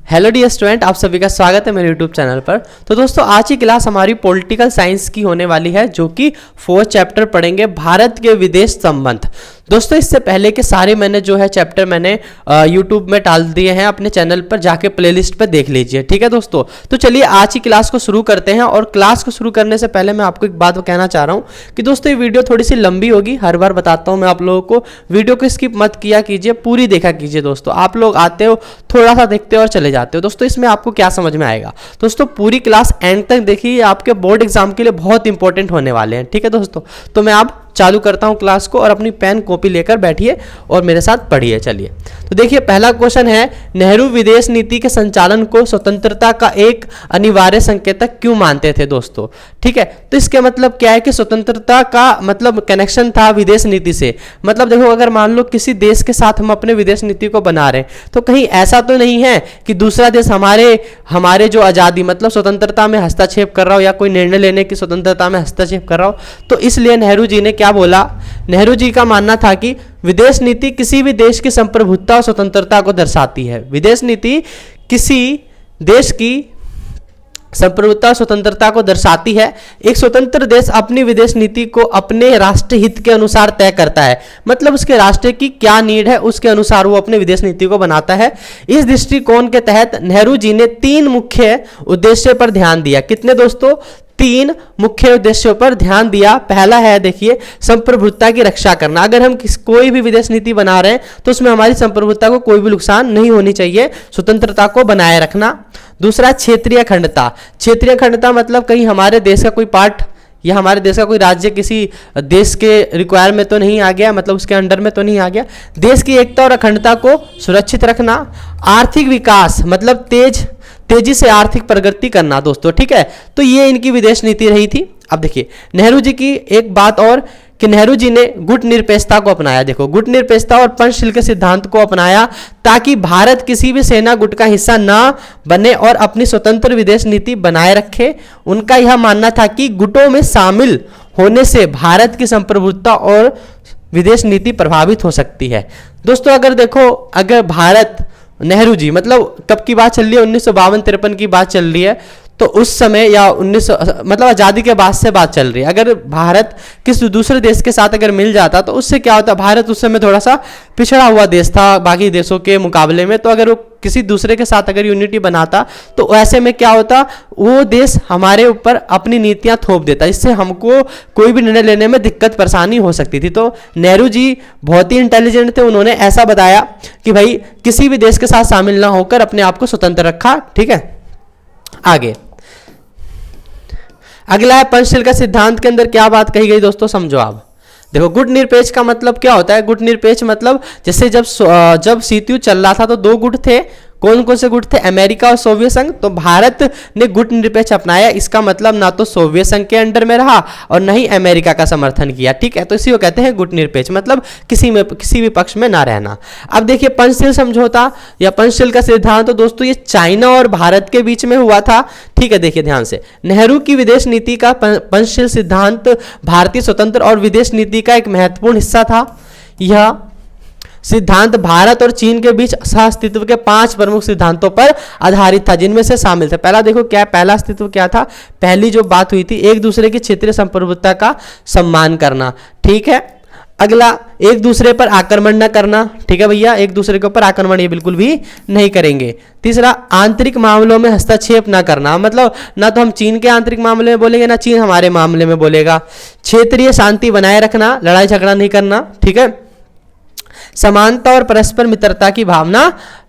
Hello dear student, आप सभी का स्वागत है मेरे यूट्यूब चैनल पर। तो दोस्तों, आज की क्लास हमारी पॉलिटिकल साइंस की होने वाली है, जो कि 4th चैप्टर पढ़ेंगे, भारत के विदेश संबंध। दोस्तों, इससे पहले के सारे मैंने जो है चैप्टर मैंने यूट्यूब में डाल दिए हैं अपने चैनल पर, जाके प्लेलिस्ट पर देख लीजिए। ठीक है दोस्तों, तो चलिए आज की क्लास को शुरू करते हैं। और क्लास को शुरू करने से पहले मैं आपको एक बात कहना चाह रहा हूँ कि दोस्तों ये वीडियो थोड़ी सी लंबी होगी। हर बार बताता हूँ मैं आप लोगों को, वीडियो को स्किप मत किया कीजिए, पूरी देखा कीजिए। दोस्तों, आप लोग आते हो, थोड़ा सा देखते हो और चले जाते हो। दोस्तों, इसमें आपको क्या समझ में आएगा? दोस्तों, पूरी क्लास एंड तक देखिए, आपके बोर्ड एग्जाम के लिए बहुत इंपॉर्टेंट होने वाले हैं। ठीक है दोस्तों, तो मैं अब चालू करता हूं क्लास को, और अपनी पेन कॉपी लेकर बैठिए और मेरे साथ पढ़िए। चलिए, तो देखिए पहला क्वेश्चन है, नेहरू विदेश नीति के संचालन को स्वतंत्रता का एक अनिवार्य संकेतक क्यों मानते थे? दोस्तों, ठीक है, तो इसके मतलब क्या है कि स्वतंत्रता का मतलब कनेक्शन था विदेश नीति से। मतलब देखो, अगर मान लो किसी देश के साथ हम अपने विदेश नीति को बना रहे हैं, तो कहीं ऐसा तो नहीं है कि दूसरा देश हमारे जो आज़ादी मतलब स्वतंत्रता में हस्तक्षेप कर रहा हो, या कोई निर्णय लेने की स्वतंत्रता में हस्तक्षेप कर रहा हो। तो इसलिए नेहरू जी ने क्या बोला? नेहरू जी का मानना था कि विदेश नीति किसी भी देश की संप्रभुता और स्वतंत्रता को दर्शाती है। विदेश नीति किसी देश की संप्रभुता स्वतंत्रता को दर्शाती है। एक स्वतंत्र देश अपनी विदेश नीति को अपने राष्ट्र हित के अनुसार तय करता है। मतलब उसके राष्ट्र की क्या नीड है, उसके अनुसार वो अपनी विदेश नीति को बनाता है। इस दृष्टिकोण के तहत नेहरू जी ने 3 मुख्य उद्देश्य पर ध्यान दिया। कितने दोस्तों? 3 मुख्य उद्देश्यों पर ध्यान दिया। पहला है, देखिए, संप्रभुता की रक्षा करना। अगर हम कोई भी विदेश नीति बना रहे हैं तो उसमें हमारी संप्रभुता को कोई भी नुकसान नहीं होनी चाहिए, स्वतंत्रता को बनाए रखना। दूसरा, क्षेत्रीय अखंडता। क्षेत्रीय अखंडता मतलब कहीं हमारे देश का कोई पार्ट या हमारे देश का कोई राज्य किसी देश के रिक्वायर में तो नहीं आ गया, मतलब उसके अंडर में तो नहीं आ गया। देश की एकता और अखंडता को सुरक्षित रखना। आर्थिक विकास मतलब तेजी से आर्थिक प्रगति करना। दोस्तों, ठीक है, तो ये इनकी विदेश नीति रही थी। अब देखिए नेहरू जी की एक बात और, कि नेहरू जी ने गुट निरपेक्षता को अपनाया। देखो, गुट निरपेक्षता और पंचशील के सिद्धांत को अपनाया, ताकि भारत किसी भी सेना गुट का हिस्सा ना बने और अपनी स्वतंत्र विदेश नीति बनाए रखे। उनका यह मानना था कि गुटों में शामिल होने से भारत की संप्रभुता और विदेश नीति प्रभावित हो सकती है। दोस्तों, अगर देखो, अगर भारत, नेहरू जी मतलब कब की बात चल रही है? 1952-53 की बात चल रही है। तो उस समय या 1900 मतलब आज़ादी के बाद से बात चल रही है। अगर भारत किसी दूसरे देश के साथ अगर मिल जाता तो उससे क्या होता? भारत उस समय थोड़ा सा पिछड़ा हुआ देश था बाकी देशों के मुकाबले में। तो अगर वो किसी दूसरे के साथ अगर यूनिटी बनाता तो ऐसे में क्या होता? वो देश हमारे ऊपर अपनी नीतियां थोप देता, इससे हमको कोई भी निर्णय लेने में दिक्कत परेशानी हो सकती थी। तो नेहरू जी बहुत ही इंटेलिजेंट थे। उन्होंने ऐसा बताया कि भाई किसी भी देश के साथ शामिल ना होकर अपने आप को स्वतंत्र रखा। ठीक है, आगे अगला है पंचशील का सिद्धांत के अंदर क्या बात कही गई? दोस्तों समझो आप। देखो, गुट निरपेक्ष का मतलब क्या होता है? गुट निरपेक्ष मतलब जैसे जब शीत युद्ध चल रहा था तो 2 गुट थे। कौन कौन से गुट थे? अमेरिका और सोवियत संघ। तो भारत ने गुट निरपेक्ष अपनाया। इसका मतलब ना तो सोवियत संघ के अंडर में रहा और न ही अमेरिका का समर्थन किया। ठीक है, तो इसी को कहते हैं गुट निरपेक्ष, मतलब किसी भी पक्ष में ना रहना। अब देखिए पंचशील समझौता या पंचशील का सिद्धांत, तो दोस्तों ये चाइना और भारत के बीच में हुआ था। ठीक है, देखिए ध्यान से, नेहरू की विदेश नीति का पंचशील सिद्धांत भारतीय स्वतंत्र और विदेश नीति का एक महत्वपूर्ण हिस्सा था। यह सिद्धांत भारत और चीन के बीच सह-अस्तित्व के 5 प्रमुख सिद्धांतों पर आधारित था, जिनमें से शामिल थे। पहला देखो, पहला अस्तित्व क्या था? पहली जो बात हुई थी, एक दूसरे की क्षेत्रीय संप्रभुता का सम्मान करना। ठीक है, अगला, एक दूसरे पर आक्रमण न करना। ठीक है भैया, एक दूसरे के ऊपर आक्रमण ये बिल्कुल भी नहीं करेंगे। तीसरा, आंतरिक मामलों में हस्तक्षेप न करना। मतलब ना तो हम चीन के आंतरिक मामले में बोलेंगे, ना चीन हमारे मामले में बोलेगा। क्षेत्रीय शांति बनाए रखना, लड़ाई झगड़ा नहीं करना। ठीक है, समानता और परस्पर मित्रता की भावना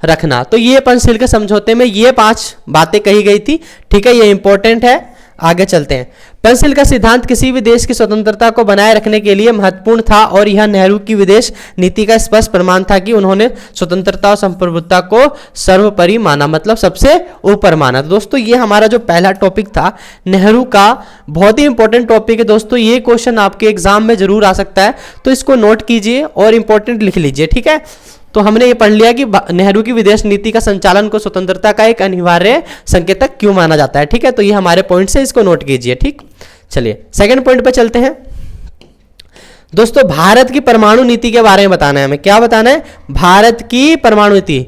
रखना। तो ये पंचशील के समझौते में ये 5 बातें कही गई थी। ठीक है, ये इंपॉर्टेंट है। आगे चलते हैं। पंचशील का सिद्धांत किसी भी देश की स्वतंत्रता को बनाए रखने के लिए महत्वपूर्ण था, और यह नेहरू की विदेश नीति का स्पष्ट प्रमाण था कि उन्होंने स्वतंत्रता और संप्रभुता को सर्वोपरि माना, मतलब सबसे ऊपर माना। दोस्तों, ये हमारा जो पहला टॉपिक था नेहरू का, बहुत ही इंपॉर्टेंट टॉपिक है दोस्तों। ये क्वेश्चन आपके एग्जाम में जरूर आ सकता है, तो इसको नोट कीजिए और इंपॉर्टेंट लिख लीजिए। ठीक है, तो हमने ये पढ़ लिया कि नेहरू की विदेश नीति का संचालन को स्वतंत्रता का एक अनिवार्य संकेतक क्यों माना जाता है। ठीक है, तो ये हमारे पॉइंट से, इसको नोट कीजिए। ठीक, चलिए सेकंड पॉइंट पे चलते हैं। दोस्तों, भारत की परमाणु नीति के बारे में बताना है हमें। क्या बताना है? भारत की परमाणु नीति।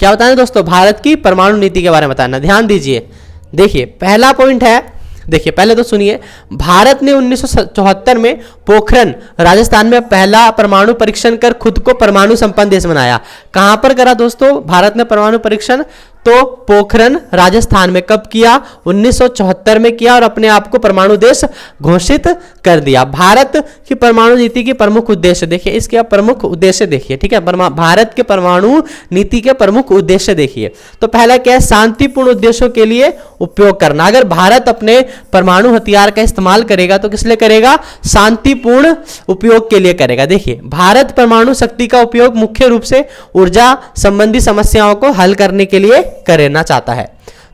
क्या बताना दोस्तों? भारत की परमाणु नीति के बारे में बताना। ध्यान दीजिए, देखिए पहला पॉइंट है, देखिए पहले तो सुनिए, भारत ने 1974 में पोखरण राजस्थान में पहला परमाणु परीक्षण कर खुद को परमाणु संपन्न देश बनाया। कहां पर करा दोस्तों भारत ने परमाणु परीक्षण? तो पोखरण राजस्थान में। कब किया? 1974 में किया और अपने आप को परमाणु देश घोषित कर दिया। भारत की परमाणु नीति के प्रमुख उद्देश्य देखिए, इसके प्रमुख उद्देश्य देखिए, ठीक है, भारत के परमाणु नीति के प्रमुख उद्देश्य देखिए। तो पहला क्या है? शांतिपूर्ण उद्देश्यों के लिए उपयोग करना। अगर भारत अपने परमाणु हथियार का इस्तेमाल करेगा तो किस लिए करेगा? शांतिपूर्ण उपयोग के लिए करेगा। देखिए, भारत परमाणु शक्ति का उपयोग मुख्य रूप से ऊर्जा संबंधी समस्याओं को हल करने के लिए करना चाहता है।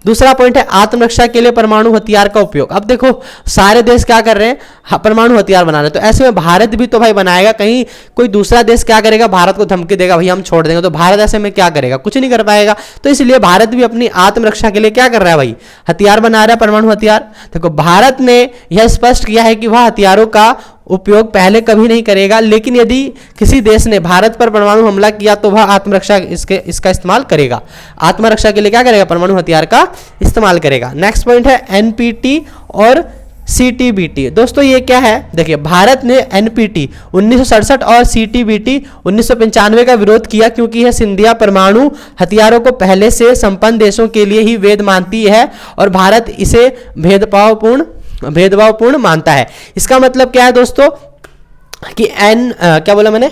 दूसरा पॉइंट है आत्मरक्षा के लिए परमाणु हथियार का उपयोग। अब देखो सारे देश क्या कर रहे हैं? परमाणु हथियार बना रहे हैं, तो ऐसे में भारत भी तो भाई बनाएगा। कहीं कोई दूसरा देश क्या करेगा? भारत को धमकी देगा, भाई हम छोड़ देंगे, तो भारत ऐसे में क्या करेगा? कुछ नहीं कर पाएगा। तो इसलिए भारत भी अपनी आत्मरक्षा के लिए क्या कर रहा है भाई? हथियार बना रहा है, परमाणु हथियार। देखो भारत ने यह स्पष्ट किया है कि वह हथियारों का उपयोग पहले कभी नहीं करेगा, लेकिन यदि किसी देश ने भारत पर परमाणु हमला किया तो वह आत्मरक्षा इसका इस्तेमाल करेगा। आत्मरक्षा के लिए क्या करेगा? परमाणु हथियार का इस्तेमाल करेगा। नेक्स्ट पॉइंट है एनपीटी और सीटीबीटी। दोस्तों ये क्या है? देखिए भारत ने एनपीटी 1967 और सीटीबीटी 1995 का विरोध किया क्योंकि यह सिंधिया परमाणु हथियारों को पहले से संपन्न देशों के लिए ही वैध मानती है और भारत इसे भेदभावपूर्ण मानता है। इसका मतलब क्या है दोस्तों कि क्या बोला मैंने?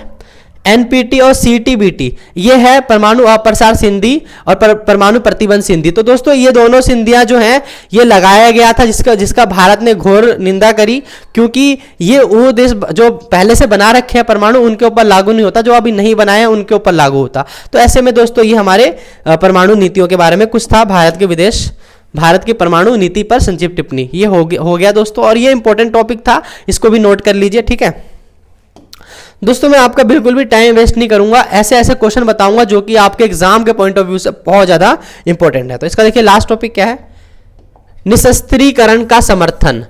एनपीटी और सीटीबीटी ये है परमाणु अप्रसार संधि और परमाणु प्रतिबंध संधि। तो दोस्तों ये दोनों संधियां जो हैं ये लगाया गया था जिसका भारत ने घोर निंदा करी, क्योंकि ये वो देश जो पहले से बना रखे हैं परमाणु उनके ऊपर लागू नहीं होता, जो अभी नहीं बनाए हैं उनके ऊपर लागू होता। तो ऐसे में दोस्तों ये हमारे परमाणु नीतियों के बारे में कुछ था, भारत की परमाणु नीति पर संक्षिप्त टिप्पणी। ये हो गया दोस्तों, और ये इंपॉर्टेंट टॉपिक था, इसको भी नोट कर लीजिए, ठीक है दोस्तों। मैं आपका बिल्कुल भी टाइम वेस्ट नहीं करूंगा, ऐसे ऐसे क्वेश्चन बताऊंगा जो कि आपके एग्जाम के पॉइंट ऑफ व्यू से बहुत ज्यादा इंपॉर्टेंट है। तो इसका देखिए लास्ट टॉपिक क्या है? निशस्त्रीकरण का समर्थन।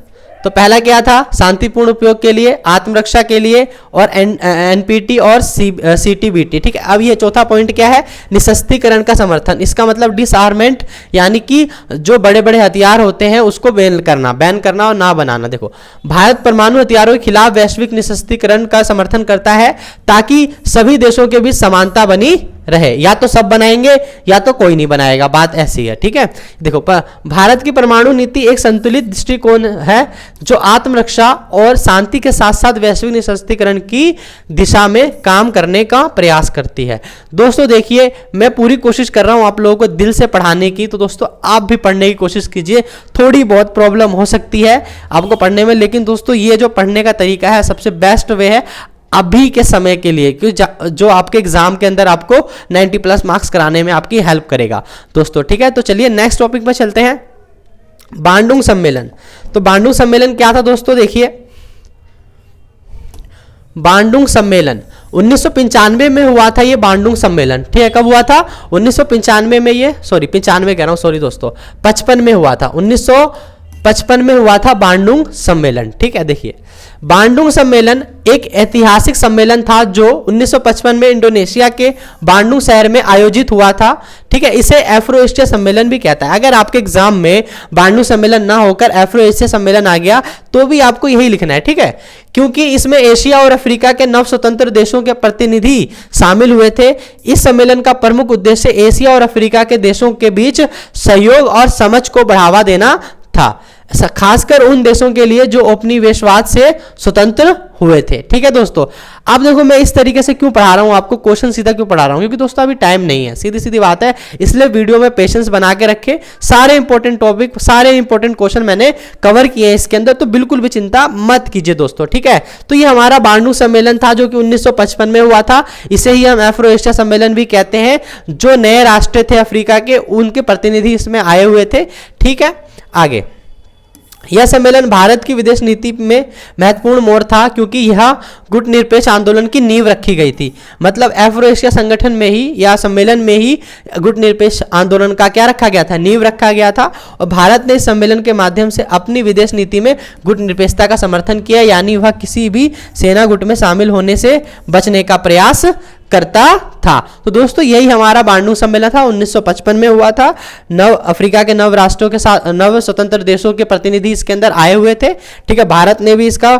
तो पहला क्या था? शांतिपूर्ण उपयोग के लिए, आत्मरक्षा के लिए और एनपीटी और सीटीबीटी, ठीक है। अब ये चौथा पॉइंट क्या है? निशस्त्रीकरण का समर्थन। इसका मतलब डिसआर्मेंट, यानी कि जो बड़े बड़े हथियार होते हैं उसको बैन करना और ना बनाना। देखो भारत परमाणु हथियारों के खिलाफ वैश्विक निशस्त्रीकरण का समर्थन करता है ताकि सभी देशों के बीच समानता बनी रहे। या तो सब बनाएंगे या तो कोई नहीं बनाएगा, बात ऐसी है, ठीक है। देखो भारत की परमाणु नीति एक संतुलित दृष्टिकोण है जो आत्मरक्षा और शांति के साथ साथ वैश्विक निशस्त्रीकरण की दिशा में काम करने का प्रयास करती है। दोस्तों देखिए मैं पूरी कोशिश कर रहा हूं आप लोगों को दिल से पढ़ाने की, तो दोस्तों आप भी पढ़ने की कोशिश कीजिए। थोड़ी बहुत प्रॉब्लम हो सकती है आपको पढ़ने में, लेकिन दोस्तों ये जो पढ़ने का तरीका है सबसे बेस्ट वे है अभी के समय के लिए, क्योंकि जो आपके एग्जाम के अंदर आपको 90+ मार्क्स कराने में आपकी हेल्प करेगा दोस्तों, ठीक है। तो चलिए नेक्स्ट टॉपिक पर चलते हैं, बांडुंग सम्मेलन। तो बांडुंग सम्मेलन क्या था दोस्तों? देखिए बांडुंग सम्मेलन 1995 में हुआ था, ये बांडुंग सम्मेलन, ठीक है। कब हुआ था? 1995 में, ये 95 कह रहा हूं, सॉरी दोस्तों, 55 में हुआ था, 1955 में हुआ था बांडुंग सम्मेलन, ठीक है। देखिए बांडुंग सम्मेलन एक ऐतिहासिक सम्मेलन था जो 1955 में इंडोनेशिया के बांडुंग शहर में आयोजित हुआ था, ठीक है। इसे एफ्रो एशिया सम्मेलन भी कहता है। अगर आपके एग्जाम में बांडुंग सम्मेलन ना होकर एफ्रो एशिया सम्मेलन आ गया तो भी आपको यही लिखना है, ठीक है, क्योंकि इसमें एशिया और अफ्रीका के नव स्वतंत्र देशों के प्रतिनिधि शामिल हुए थे। इस सम्मेलन का प्रमुख उद्देश्य एशिया और अफ्रीका के देशों के बीच सहयोग और समझ को बढ़ावा देना था, खासकर उन देशों के लिए जो उपनिवेशवाद से स्वतंत्र हुए थे, ठीक है दोस्तों। अब देखो मैं इस तरीके से क्यों पढ़ा रहा हूं आपको, क्वेश्चन सीधा क्यों पढ़ा रहा हूं, क्योंकि दोस्तों अभी टाइम नहीं है, सीधी सीधी बात है। इसलिए वीडियो में पेशेंस बना के रखे, सारे इंपॉर्टेंट टॉपिक, सारे इंपॉर्टेंट क्वेश्चन मैंने कवर किए हैं इसके अंदर, तो बिल्कुल भी चिंता मत कीजिए दोस्तों, ठीक है। तो ये हमारा बांडुंग सम्मेलन था जो कि 1955 में हुआ था। इसे ही हम एफ्रो एशिया सम्मेलन भी कहते हैं। जो नए राष्ट्र थे अफ्रीका के, उनके प्रतिनिधि इसमें आए हुए थे, ठीक है। आगे यह सम्मेलन भारत की विदेश नीति में महत्वपूर्ण मोड़ था क्योंकि यह गुटनिरपेक्ष आंदोलन की नींव रखी गई थी। मतलब एफ्रो एशिया संगठन में ही या सम्मेलन में ही गुटनिरपेक्ष आंदोलन का क्या रखा गया था? नींव रखा गया था। और भारत ने इस सम्मेलन के माध्यम से अपनी विदेश नीति में गुटनिरपेक्षता का समर्थन किया, यानी वह किसी भी सेना गुट में शामिल होने से बचने का प्रयास करता था। तो दोस्तों यही हमारा बांडुंग सम्मेलन था, 1955 में हुआ था। अफ्रीका के 9 राष्ट्रों के साथ 9 स्वतंत्र देशों के प्रतिनिधि इसके अंदर आए हुए थे। ठीक है, भारत ने भी इसका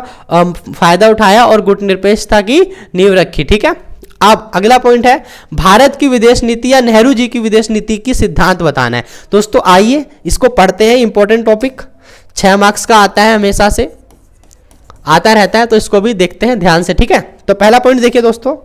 फायदा उठाया और गुटनिरपेक्षता की नींव रखी। ठीक है, अब अगला पॉइंट है भारत की विदेश नीति या नेहरू जी की विदेश नीति की सिद्धांत बताना है। दोस्तों आइए इसको पढ़ते हैं, इंपॉर्टेंट टॉपिक 6 मार्क्स का आता है, हमेशा से आता रहता है, तो इसको भी देखते हैं ध्यान से। ठीक है, तो पहला पॉइंट देखिए दोस्तों,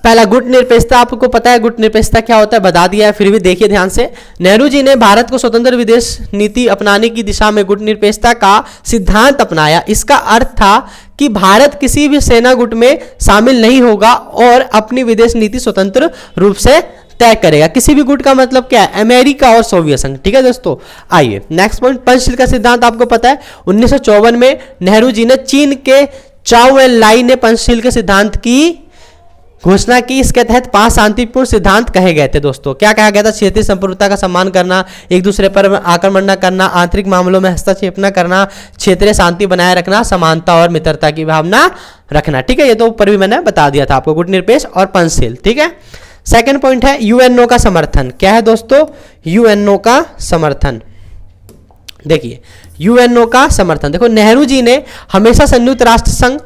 पहला गुटनिरपेक्षता। आपको पता है गुटनिरपेक्षता क्या होता है, बता दिया है, फिर भी देखिए ध्यान से। नेहरू जी ने भारत को स्वतंत्र विदेश नीति अपनाने की दिशा में गुटनिरपेक्षता का सिद्धांत अपनाया। इसका अर्थ था कि भारत किसी भी सेना गुट में शामिल नहीं होगा और अपनी विदेश नीति स्वतंत्र रूप से तय करेगा। किसी भी गुट का मतलब क्या है, अमेरिका और सोवियत संघ। ठीक है दोस्तों, आइए नेक्स्ट पॉइंट, पंचशील का सिद्धांत आपको पता है 1954 में नेहरू जी ने चीन के चाओ एन लाई ने पंचशील के सिद्धांत की घोषणा की। इसके तहत 5 शांतिपूर्ण सिद्धांत कहे गए थे। दोस्तों क्या कहा गया था, क्षेत्रीय संप्रभुता का सम्मान करना, एक दूसरे पर आक्रमण न करना, आंतरिक मामलों में हस्तक्षेप न करना, क्षेत्रीय शांति बनाए रखना, समानता और मित्रता की भावना रखना। ठीक है, ये तो ऊपर भी मैंने बता दिया था आपको, गुटनिरपेक्ष और पंचशील। ठीक है, सेकंड पॉइंट है यूएनओ का समर्थन। क्या है दोस्तों, यूएनओ का समर्थन। देखिए यूएनओ का समर्थन, देखो नेहरू जी ने हमेशा संयुक्त राष्ट्र संघ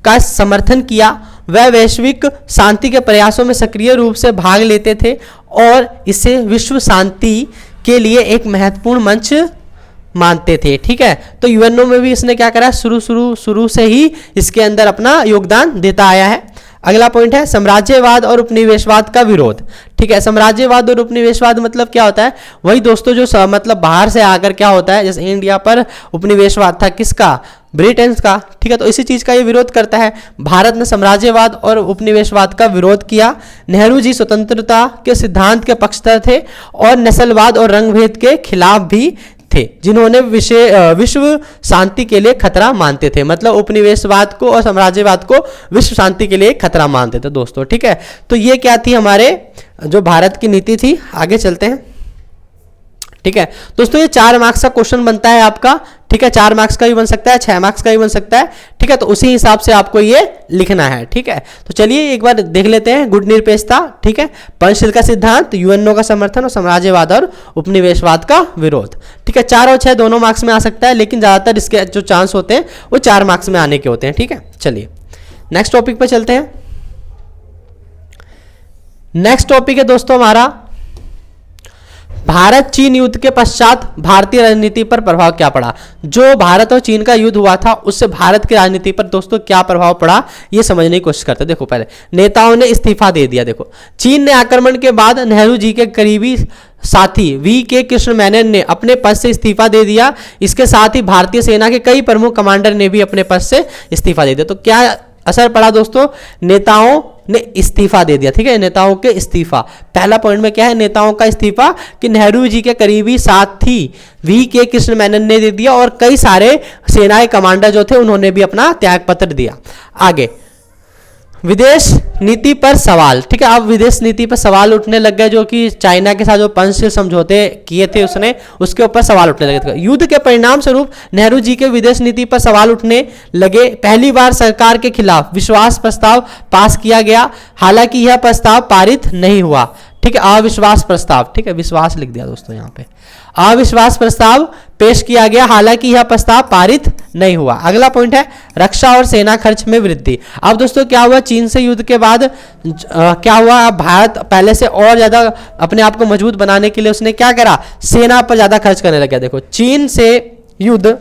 का समर्थन किया। वह वैश्विक शांति के प्रयासों में सक्रिय रूप से भाग लेते थे और इसे विश्व शांति के लिए एक महत्वपूर्ण मंच मानते थे। ठीक है, तो यूएनओ में भी इसने क्या करा, शुरू से ही इसके अंदर अपना योगदान देता आया है। अगला पॉइंट है साम्राज्यवाद और उपनिवेशवाद का विरोध। ठीक है, साम्राज्यवाद और उपनिवेशवाद मतलब क्या होता है, वही दोस्तों जो मतलब बाहर से आकर क्या होता है, जैसे इंडिया पर उपनिवेशवाद था किसका, ब्रिटेन का। ठीक है, तो इसी चीज का ये विरोध करता है। भारत ने साम्राज्यवाद और उपनिवेशवाद का विरोध किया। नेहरू जी स्वतंत्रता के सिद्धांत के पक्षधर थे और नस्लवाद और रंगभेद के खिलाफ भी थे, जिन्होंने विश्व शांति के लिए खतरा मानते थे। मतलब उपनिवेशवाद को और साम्राज्यवाद को विश्व शांति के लिए खतरा मानते थे दोस्तों। ठीक है, तो ये क्या थी हमारे जो भारत की नीति थी। आगे चलते हैं। ठीक है दोस्तों, ये 4 मार्क्स का क्वेश्चन बनता है आपका। ठीक है, 4 मार्क्स का भी बन सकता है, 6 मार्क्स का भी बन सकता है। ठीक है, तो उसी हिसाब से आपको ये लिखना है। ठीक है, तो चलिए एक बार देख लेते हैं। गुटनिरपेक्षता, ठीक है, पंचशील का सिद्धांत, यूएनओ का समर्थन और साम्राज्यवाद और उपनिवेशवाद का विरोध। ठीक है, 4 और 6 दोनों मार्क्स में आ सकता है, लेकिन ज्यादातर इसके जो चांस होते हैं वो 4 मार्क्स में आने के होते हैं। ठीक है, चलिए नेक्स्ट टॉपिक पर चलते हैं। नेक्स्ट टॉपिक है दोस्तों हमारा भारत चीन युद्ध के पश्चात भारतीय राजनीति पर प्रभाव क्या पड़ा। जो भारत और चीन का युद्ध हुआ था उससे भारत की राजनीति पर दोस्तों क्या प्रभाव पड़ा, ये समझने की कोशिश करते हैं। देखो पहले नेताओं ने इस्तीफा दे दिया। देखो चीन ने आक्रमण के बाद नेहरू जी के करीबी साथी वी.के. कृष्ण मेनन ने अपने पद से इस्तीफा दे दिया। इसके साथ ही भारतीय सेना के कई प्रमुख कमांडर ने भी अपने पद से इस्तीफा दे दिया। तो क्या असर पड़ा दोस्तों, नेताओं ने इस्तीफा दे दिया। ठीक है, नेताओं के इस्तीफा। पहला पॉइंट में क्या है, नेताओं का इस्तीफा, कि नेहरू जी के करीबी साथी वी.के. कृष्ण मेनन ने दे दिया और कई सारे सेनाएं कमांडर जो थे उन्होंने भी अपना त्याग पत्र दिया। आगे विदेश नीति पर सवाल। ठीक है, अब विदेश नीति पर सवाल उठने लग गए, जो कि चाइना के साथ जो पंचशील समझौते किए थे उसने, उसके ऊपर सवाल उठने लगे थे। युद्ध के परिणाम स्वरूप नेहरू जी के विदेश नीति पर सवाल उठने लगे। पहली बार सरकार के खिलाफ विश्वास प्रस्ताव पास किया गया, हालांकि यह प्रस्ताव पारित नहीं हुआ। ठीक है, अविश्वास प्रस्ताव, ठीक है, विश्वास लिख दिया दोस्तों यहाँ पे, अविश्वास प्रस्ताव पेश किया गया, हालांकि यह प्रस्ताव पारित नहीं हुआ। अगला पॉइंट है रक्षा और सेना खर्च में वृद्धि। अब दोस्तों क्या हुआ, चीन से युद्ध के बाद क्या हुआ, अब भारत पहले से और ज्यादा अपने आप को मजबूत बनाने के लिए उसने क्या करा, सेना पर ज्यादा खर्च करने लगा। देखो चीन से युद्ध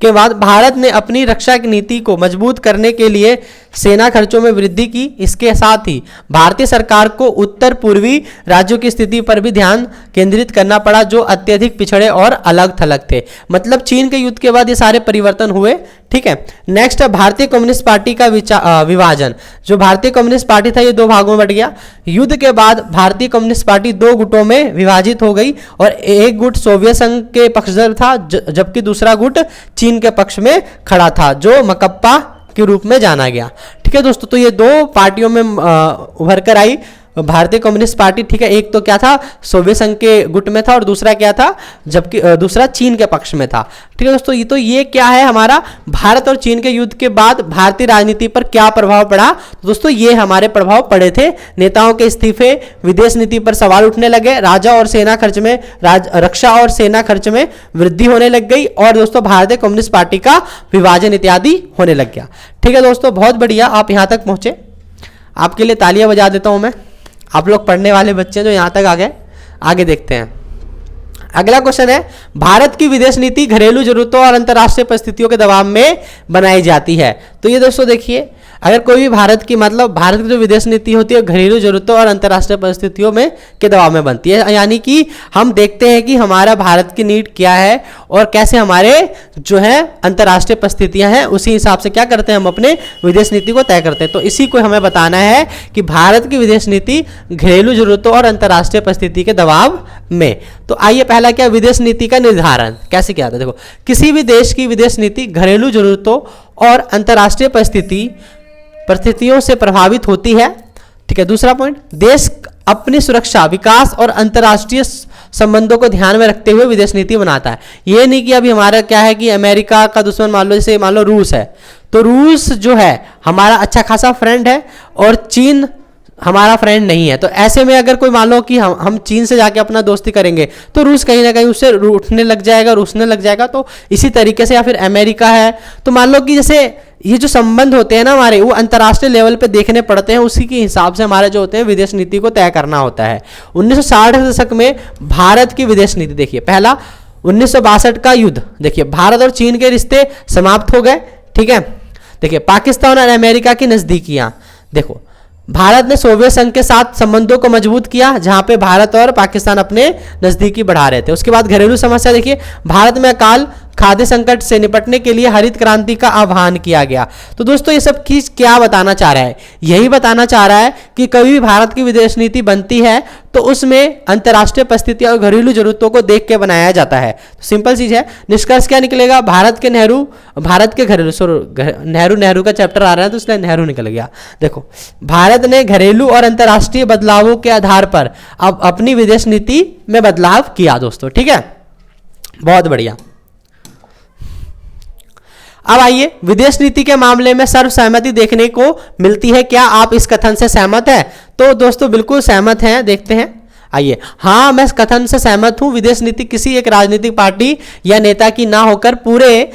के बाद भारत ने अपनी रक्षा की नीति को मजबूत करने के लिए सेना खर्चों में वृद्धि की। इसके साथ ही भारतीय सरकार को उत्तर पूर्वी राज्यों की स्थिति पर भी ध्यान केंद्रित करना पड़ा, जो अत्यधिक पिछड़े और अलग थलग थे। मतलब चीन के युद्ध के बाद ये सारे परिवर्तन हुए। ठीक है, नेक्स्ट है भारतीय कम्युनिस्ट पार्टी का विभाजन। जो भारतीय कम्युनिस्ट पार्टी था ये 2 भागों में बट गया। युद्ध के बाद भारतीय कम्युनिस्ट पार्टी 2 गुटों में विभाजित हो गई और एक गुट सोवियत संघ के पक्षधर था, जबकि दूसरा गुट चीन के पक्ष में खड़ा था, जो मकप्पा के रूप में जाना गया। ठीक है दोस्तों, तो ये 2 पार्टियों में उभर कर आई भारतीय कम्युनिस्ट पार्टी, ठीक है, एक तो क्या था सोवियत संघ के गुट में था और दूसरा क्या था, जबकि दूसरा चीन के पक्ष में था। ठीक है दोस्तों, ये क्या है हमारा भारत और चीन के युद्ध के बाद भारतीय राजनीति पर क्या प्रभाव पड़ा। तो दोस्तों ये हमारे प्रभाव पड़े थे, नेताओं के इस्तीफे, विदेश नीति पर सवाल उठने लगे, राजा और सेना खर्च में रक्षा और सेना खर्च में वृद्धि होने लग गई और दोस्तों भारतीय कम्युनिस्ट पार्टी का विभाजन इत्यादि होने लग गया। ठीक है दोस्तों, बहुत बढ़िया, आप यहां तक पहुंचे, आपके लिए तालियां बजा देता हूं मैं। आप लोग पढ़ने वाले बच्चे जो यहां तक आ गए। आगे देखते हैं, अगला क्वेश्चन है, भारत की विदेश नीति घरेलू जरूरतों और अंतर्राष्ट्रीय परिस्थितियों के दबाव में बनाई जाती है। तो ये दोस्तों देखिए, अगर कोई भी भारत की जो विदेश नीति होती है घरेलू जरूरतों और अंतर्राष्ट्रीय परिस्थितियों में के दबाव में बनती है, यानी कि हम देखते हैं कि हमारा भारत की नीड क्या है और कैसे हमारे जो है अंतर्राष्ट्रीय परिस्थितियां हैं, उसी हिसाब से क्या करते हैं हम अपने विदेश नीति को तय करते हैं। तो इसी को हमें बताना है कि भारत की विदेश नीति घरेलू जरूरतों और अंतर्राष्ट्रीय परिस्थिति के दबाव में। तो आइए, पहला क्या, विदेश नीति का निर्धारण कैसे किया था। देखो, किसी भी देश की विदेश नीति घरेलू जरूरतों और अंतर्राष्ट्रीय परिस्थितियों से प्रभावित होती है। ठीक है, दूसरा पॉइंट, देश अपनी सुरक्षा, विकास और अंतर्राष्ट्रीय संबंधों को ध्यान में रखते हुए विदेश नीति बनाता है। ये नहीं कि अभी हमारा क्या है कि अमेरिका का दुश्मन मान लो, जैसे मान लो रूस है, तो रूस जो है हमारा अच्छा खासा फ्रेंड है और चीन हमारा फ्रेंड नहीं है। तो ऐसे में अगर कोई मान लो कि हम चीन से जाके अपना दोस्ती करेंगे तो रूस कहीं ना कहीं उससे उठने लग जाएगा, रूसने लग जाएगा। तो इसी तरीके से, या फिर अमेरिका है, तो मान लो कि जैसे ये जो संबंध होते हैं ना हमारे, वो अंतर्राष्ट्रीय लेवल पे देखने पड़ते हैं, उसी के हिसाब से हमारे जो होते हैं विदेश नीति को तय करना होता है। 1960 के दशक में भारत की विदेश नीति देखिए, पहला 1962 का युद्ध, देखिए भारत और चीन के रिश्ते समाप्त हो गए। ठीक है, देखिए पाकिस्तान और अमेरिका की नजदीकियां, देखो भारत ने सोवियत संघ के साथ संबंधों को मजबूत किया, जहां पे भारत और पाकिस्तान अपने नजदीकी बढ़ा रहे थे। उसके बाद घरेलू समस्या देखिए, भारत में अकाल खाद्य संकट से निपटने के लिए हरित क्रांति का आह्वान किया गया। तो दोस्तों ये सब चीज क्या बताना चाह रहा है, यही बताना चाह रहा है कि कभी भी भारत की विदेश नीति बनती है तो उसमें अंतर्राष्ट्रीय परिस्थितियों और घरेलू जरूरतों को देख के बनाया जाता है। तो सिंपल चीज है, निष्कर्ष क्या निकलेगा, भारत के घरेलू नेहरू का चैप्टर आ रहा है तो इसलिए नेहरू निकल गया। देखो, भारत ने घरेलू और अंतर्राष्ट्रीय बदलावों के आधार पर अब अपनी विदेश नीति में बदलाव किया दोस्तों। ठीक है, बहुत बढ़िया। अब आइए, विदेश नीति के मामले में सर्वसहमति देखने को मिलती है, क्या आप इस कथन से सहमत हैं? तो दोस्तों बिल्कुल सहमत हैं, देखते हैं। आइए, हाँ मैं इस कथन से सहमत हूं, विदेश नीति किसी एक राजनीतिक पार्टी या नेता की ना होकर पूरे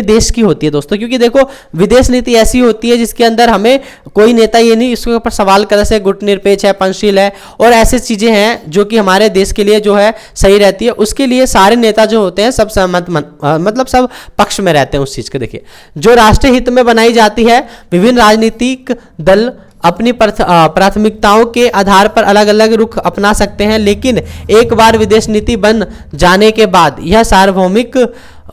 देश की होती है दोस्तों। क्योंकि देखो, विदेश नीति ऐसी होती है जिसके अंदर हमें कोई नेता ये नहीं इसके ऊपर सवाल कर से गुटनिरपेक्ष है, पंचशील है और ऐसी चीजें हैं जो कि हमारे देश के लिए जो है सही रहती है, उसके लिए सारे नेता जो होते हैं सब सहमत मतलब सब पक्ष में रहते हैं उस चीज के। देखिए, जो राष्ट्रीय हित में बनाई जाती है, विभिन्न राजनीतिक दल अपनी प्राथमिकताओं के आधार पर अलग अलग रुख अपना सकते हैं, लेकिन एक बार विदेश नीति बन जाने के बाद यह सार्वभौमिक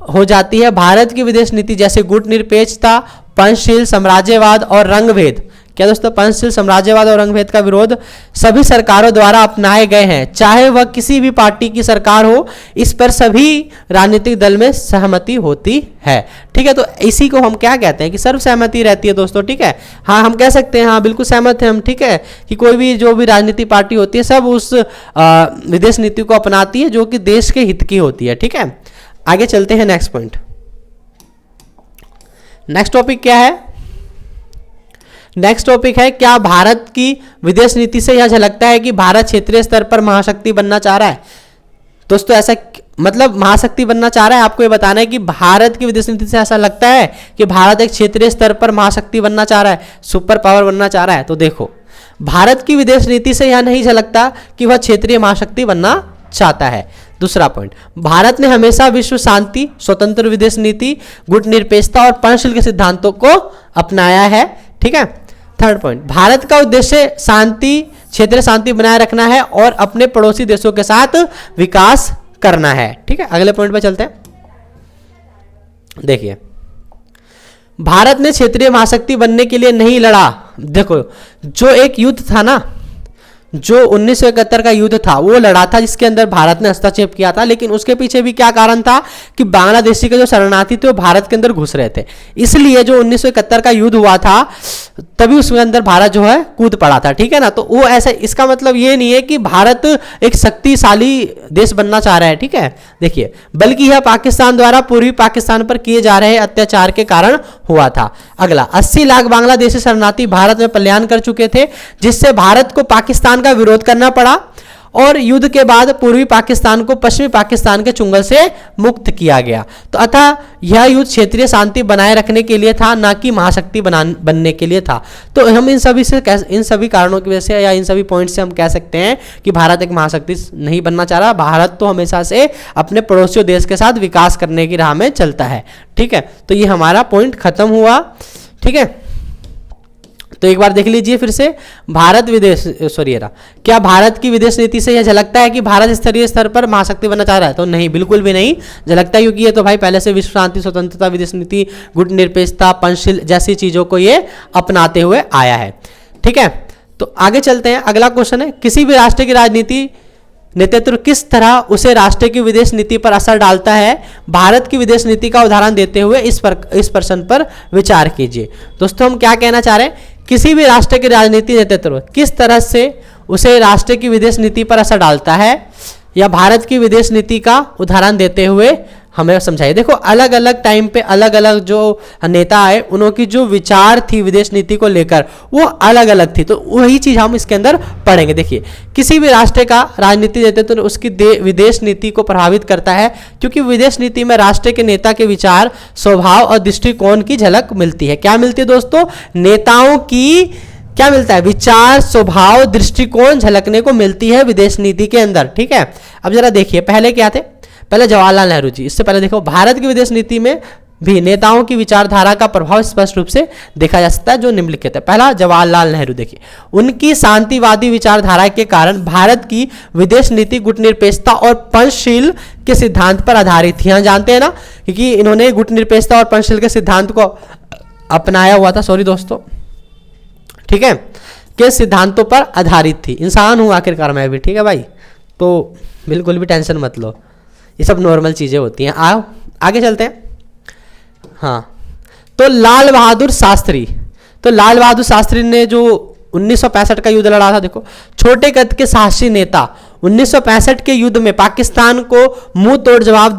हो जाती है। भारत की विदेश नीति जैसे गुटनिरपेक्षता, पंचशील साम्राज्यवाद और रंगभेद, क्या दोस्तों, पंचशील साम्राज्यवाद और रंगभेद का विरोध सभी सरकारों द्वारा अपनाए गए हैं, चाहे वह किसी भी पार्टी की सरकार हो, इस पर सभी राजनीतिक दल में सहमति होती है। ठीक है, तो इसी को हम क्या कहते हैं कि सर्वसहमति रहती है दोस्तों। ठीक है, हाँ हम कह सकते हैं, हाँ बिल्कुल सहमत हैं हम। ठीक है, कि कोई भी जो भी राजनीतिक पार्टी होती है सब उस विदेश नीति को अपनाती है जो कि देश के हित की होती है। ठीक है, आगे चलते हैं, नेक्स्ट पॉइंट। नेक्स्ट टॉपिक क्या है, नेक्स्ट टॉपिक है, क्या भारत की विदेश नीति से यह झलकता है कि भारत क्षेत्रीय स्तर पर महाशक्ति बनना चाह रहा है? दोस्तों ऐसा मतलब महाशक्ति बनना चाह रहा है, आपको ये बताना है कि भारत की विदेश नीति से ऐसा लगता है कि भारत एक क्षेत्रीय स्तर पर महाशक्ति बनना चाह रहा है, सुपर पावर बनना चाह रहा है। तो देखो, भारत की विदेश नीति से यह नहीं झलकता कि वह क्षेत्रीय महाशक्ति बनना चाहता है। दूसरा पॉइंट, भारत ने हमेशा विश्व शांति, स्वतंत्र विदेश नीति, गुटनिरपेक्षता और पंचशील के सिद्धांतों को अपनाया है। ठीक है, थर्ड पॉइंट, भारत का उद्देश्य शांति, क्षेत्रीय शांति बनाए रखना है और अपने पड़ोसी देशों के साथ विकास करना है। ठीक है, अगले पॉइंट पे चलते हैं। देखिए, भारत ने क्षेत्रीय महाशक्ति बनने के लिए नहीं लड़ा। देखो, जो एक युद्ध था ना, जो 1971 का युद्ध था वो लड़ा था, जिसके अंदर भारत ने हस्तक्षेप किया था, लेकिन उसके पीछे भी क्या कारण था कि बांग्लादेशी के जो शरणार्थी थे वो भारत के अंदर घुस रहे थे, इसलिए जो 1971 का युद्ध हुआ था तभी उसके अंदर भारत जो है कूद पड़ा था। ठीक है ना, तो वो ऐसा, इसका मतलब ये नहीं है कि भारत एक शक्तिशाली देश बनना चाह रहा है। ठीक है, देखिए, बल्कि यह पाकिस्तान द्वारा पूर्वी पाकिस्तान पर किए जा रहे अत्याचार के कारण हुआ था। अगला, 80 लाख बांग्लादेशी शरणार्थी भारत में पलायन कर चुके थे, जिससे भारत को पाकिस्तान का विरोध करना पड़ा और युद्ध के बाद पूर्वी पाकिस्तान को पश्चिमी पाकिस्तान के चुंगल से मुक्त किया गया। तो अतः यह युद्ध क्षेत्रीय शांति बनाए रखने के लिए था, ना कि महाशक्ति बनने के लिए था। तो हम इन सभी कारणों की वजह से या इन सभी पॉइंट से हम कह सकते हैं कि भारत एक महाशक्ति नहीं बनना चाह रहा। भारत तो हमेशा से अपने पड़ोसियों देश के साथ विकास करने की राह में चलता है। ठीक है, तो ये हमारा पॉइंट खत्म हुआ। ठीक है, तो एक बार देख लीजिए फिर से, क्या भारत की विदेश नीति से यह झलकता है कि भारत स्तरीय स्तर पर महाशक्ति बनना चाह रहा है? तो नहीं, बिल्कुल भी नहीं झलकता, क्योंकि ये तो भाई पहले से विश्व शांति, स्वतंत्रता, विदेश नीति, गुटनिरपेक्षता, पंचशील जैसी चीजों को ये अपनाते हुए आया है। ठीक है, तो आगे चलते हैं। अगला क्वेश्चन है, किसी भी राष्ट्र की राजनीति नेतृत्व किस तरह उसे राष्ट्र की विदेश नीति पर असर डालता है? भारत की विदेश नीति का उदाहरण देते हुए इस प्रश्न पर विचार कीजिए। दोस्तों, हम क्या कहना चाह रहे हैं, किसी भी राष्ट्र की राजनीति नेतृत्व किस तरह से उसे राष्ट्र की विदेश नीति पर असर डालता है, या भारत की विदेश नीति का उदाहरण देते हुए हमें समझाइए। देखो, अलग अलग टाइम पे अलग अलग जो नेता आए, उनकी जो विचार थी विदेश नीति को लेकर वो अलग अलग थी, तो वही चीज हम इसके अंदर पढ़ेंगे। देखिए, किसी भी राष्ट्र का राजनीति नेतृत्व तो उसकी विदेश नीति को प्रभावित करता है, क्योंकि विदेश नीति में राष्ट्र के नेता के विचार, स्वभाव और दृष्टिकोण की झलक मिलती है। क्या मिलती है दोस्तों? नेताओं की क्या मिलता है? विचार, स्वभाव, दृष्टिकोण झलकने को मिलती है विदेश नीति के अंदर। ठीक है, अब जरा देखिए, पहले क्या थे? पहले जवाहरलाल नेहरू जी। इससे पहले देखो, भारत की विदेश नीति में भी नेताओं की विचारधारा का प्रभाव स्पष्ट रूप से देखा जा सकता है, जो निम्नलिखित है। पहला, जवाहरलाल नेहरू। देखिए, उनकी शांतिवादी विचारधारा के कारण भारत की विदेश नीति गुटनिरपेक्षता और पंचशील के सिद्धांत पर आधारित थी। यहाँ जानते हैं ना, क्योंकि इन्होंने गुटनिरपेक्षता और पंचशील के सिद्धांत को अपनाया हुआ था, सॉरी दोस्तों, ठीक है, के सिद्धांतों पर आधारित थी। इंसान हूं आखिरकार मैं भी, ठीक है भाई, तो बिल्कुल भी टेंशन मत लो, ये सब नॉर्मल चीजें होती हैं। आओ आगे चलते हैं। हाँ, तो लाल बहादुर शास्त्री ने जो 1965 का युद्ध लड़ा था, देखो, छोटे कद के साहसी नेता 1965 के युद्ध में पाकिस्तान को मुंह तोड़ जवाब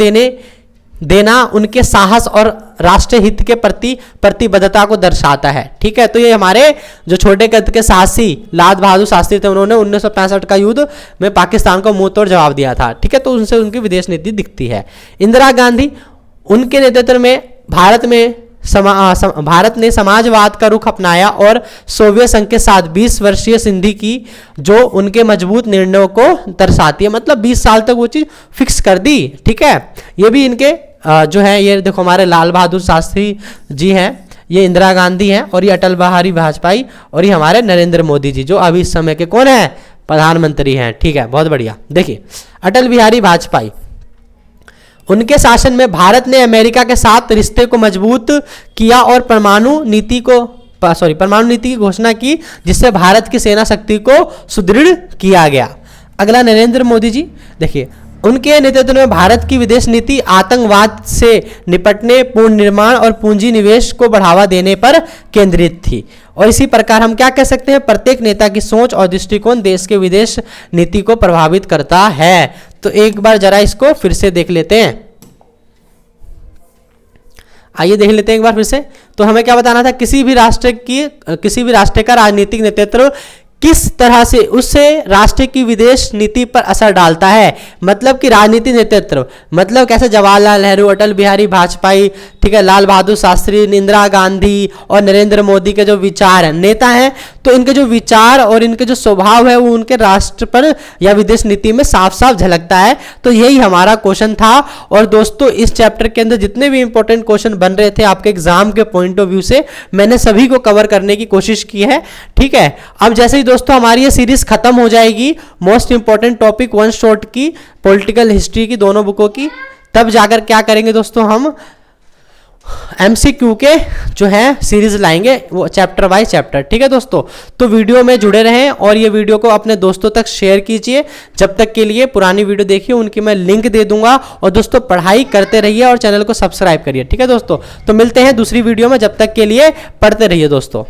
देना उनके साहस और राष्ट्रीय हित के प्रति प्रतिबद्धता को दर्शाता है। ठीक है, तो ये हमारे जो छोटे कद के साहसी लाल बहादुर शास्त्री थे, उन्होंने 1965 का युद्ध में पाकिस्तान को मुंह तोड़ जवाब दिया था। ठीक है, तो उनसे उनकी विदेश नीति दिखती है। इंदिरा गांधी, उनके नेतृत्व में भारत ने समाजवाद का रुख अपनाया और सोवियत संघ के साथ 20 वर्षीय संधि की, जो उनके मजबूत निर्णयों को दर्शाती है। मतलब 20 साल तक वो चीज फिक्स कर दी। ठीक है, ये भी इनके जो है, ये देखो हमारे लाल बहादुर शास्त्री जी हैं, ये इंदिरा गांधी हैं, और ये अटल बिहारी वाजपेयी, और ये हमारे नरेंद्र मोदी जी, जो अभी इस समय के कौन है? प्रधानमंत्री हैं। ठीक है, बहुत बढ़िया। देखिए, अटल बिहारी वाजपेयी, उनके शासन में भारत ने अमेरिका के साथ रिश्ते को मजबूत किया और परमाणु नीति की घोषणा की, जिससे भारत की सेना शक्ति को सुदृढ़ किया गया। अगला, नरेंद्र मोदी जी। देखिए, उनके नेतृत्व में भारत की विदेश नीति आतंकवाद से निपटने, पूर्ण निर्माण और पूंजी निवेश को बढ़ावा देने पर केंद्रित थी। और इसी प्रकार हम क्या कह सकते हैं? प्रत्येक नेता की सोच और दृष्टिकोण देश के विदेश नीति को प्रभावित करता है। तो एक बार जरा इसको फिर से देख लेते हैं। आइए देख लेते हैं एक बार फिर से। तो हमें क्या बताना था? किसी भी राष्ट्र का राजनीतिक नेतृत्व किस तरह से उससे राष्ट्र की विदेश नीति पर असर डालता है। मतलब कि राजनीतिक नेतृत्व मतलब कैसे? जवाहरलाल नेहरू, अटल बिहारी वाजपेयी, ठीक है, लाल बहादुर शास्त्री, इंदिरा गांधी और नरेंद्र मोदी के जो विचार हैं, नेता हैं, तो इनके जो विचार और इनके जो स्वभाव है वो उनके राष्ट्र पर या विदेश नीति में साफ साफ झलकता है। तो यही हमारा क्वेश्चन था। और दोस्तों, इस चैप्टर के अंदर जितने भी इंपॉर्टेंट क्वेश्चन बन रहे थे आपके एग्जाम के पॉइंट ऑफ व्यू से, मैंने सभी को कवर करने की कोशिश की है। ठीक है, अब जैसे ही दोस्तों हमारी ये सीरीज खत्म हो जाएगी, most important topic one shot की, पॉलिटिकल हिस्ट्री की, दोनों बुकों की, तब जाकर क्या करेंगे दोस्तों, हम MCQ के जो है सीरीज लाएंगे, वो चैप्टर वाइज चैप्टर। ठीक है दोस्तों, तो वीडियो में जुड़े रहें और ये वीडियो को अपने दोस्तों तक शेयर कीजिए। जब तक के लिए पुरानी वीडियो देखिए, उनकी मैं लिंक दे दूंगा। और दोस्तों पढ़ाई करते रहिए और चैनल को सब्सक्राइब करिए। ठीक है दोस्तों, तो मिलते हैं दूसरी वीडियो में, जब तक के लिए पढ़ते रहिए दोस्तों।